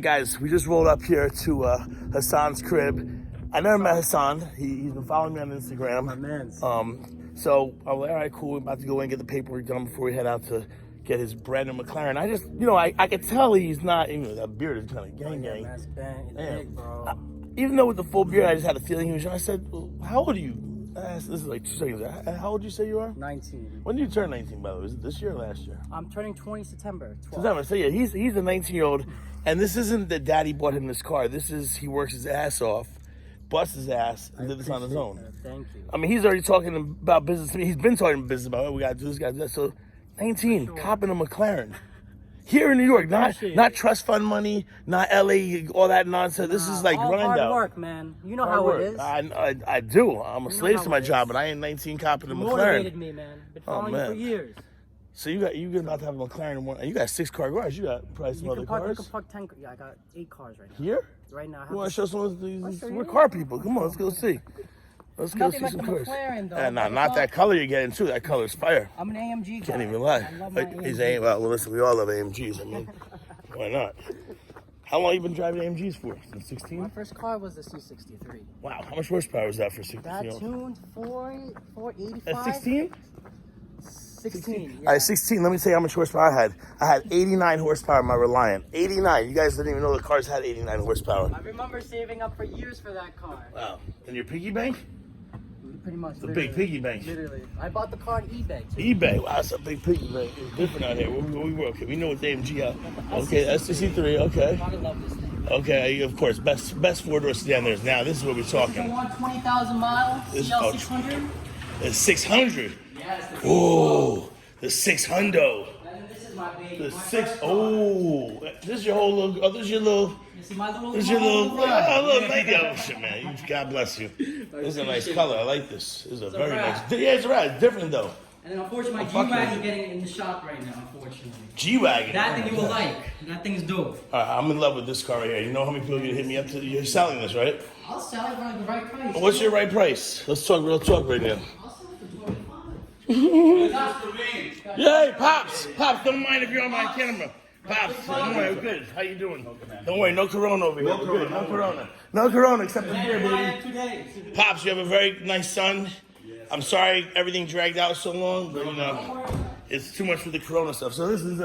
Guys, we just rolled up here to Hassan's crib. I never met Hassan. He's been following me on Instagram. My man. So I'm like, all right, cool. We're about to go in and get the paperwork done before we head out to get his brand new Mclaren. I just, I could tell he's not, that beard is kind of gang. That's bang. Big, bro. Even though with the full beard, I just had a feeling he was young. I said, well, how old are you? This is like 2 seconds. How old did you say you are? 19. When did you turn 19, by the way? Was it this year or last year? I'm turning 20 September 12th. September. So yeah, he's a 19-year-old, and this isn't that daddy bought him this car. This is he works his ass off, busts his ass, and did this on his own. That. Thank you. I mean, he's already talking about business to me. He's been talking business about it. We got to do this, got to do that. So 19, copping a McLaren. Here in New York, not trust fund money, not LA, all that nonsense. This is like grind hard out. work, man. You know hard how work. it is. I do. I'm a slave to my job, but I ain't 19 copping a McLaren. Motivated me, man. Been following you for years. So you about to have a McLaren in one, and you got 6-car garage. You got probably some other cars. You can park 10. Yeah, I got 8 cars right now. Here? Right now. You want to show some of these? We're car people. Come on, let's go see. Let's go see some cars. Not that color you're getting too. That color's fire. I'm an AMG guy. Can't even lie. I love my AMG. Well, listen, we all love AMGs. I mean, why not? How long you been driving AMGs for? Since 16? My first car was the C63. Wow, how much horsepower was that for 16? That tuned 485. At 16? 16. Yeah. All right, 16. Let me tell you how much horsepower I had. I had 89 horsepower in my Reliant. 89. You guys didn't even know the cars had 89 horsepower. I remember saving up for years for that car. Wow. And your piggy bank? Pretty much. The big piggy bank. Literally. I bought the car on eBay, too. eBay? Wow, that's a big piggy bank. It's different out here. We work. Okay, we know what the AMG are. Okay, SC3. Okay. I love this thing. Okay, of course. Best 4-door sedan there is now. This is what we're talking. I want 20,000 miles. CL 600. It's 600. Yes. Oh, the 600. This is my baby. The 6. Oh, this is your whole little. Oh, this is your little. You see my little. This is your little. Oh, look, thank you. Oh, shit, man. God bless you. This is a nice color. I like this. This is a very nice. Yeah, it's right. It's different though. And then unfortunately, my G-Wagon is getting in the shop right now. Unfortunately. G-Wagon. That thing you will like. That thing's dope. I'm in love with this car right here. You know how many people are gonna hit me up to? You're selling this, right? I'll sell it for the right price. What's your right price? Let's talk real talk right now. I'll sell it for 25. Yay, Pops! Pops, don't mind if you're on my camera. Pops, don't worry, we're good. How you doing? Don't worry, no Corona over here. We're good. No Corona. No Corona except the beer, baby. 2 days. Pops, you have a very nice son. I'm sorry everything dragged out so long, but it's too much for the Corona stuff. So this is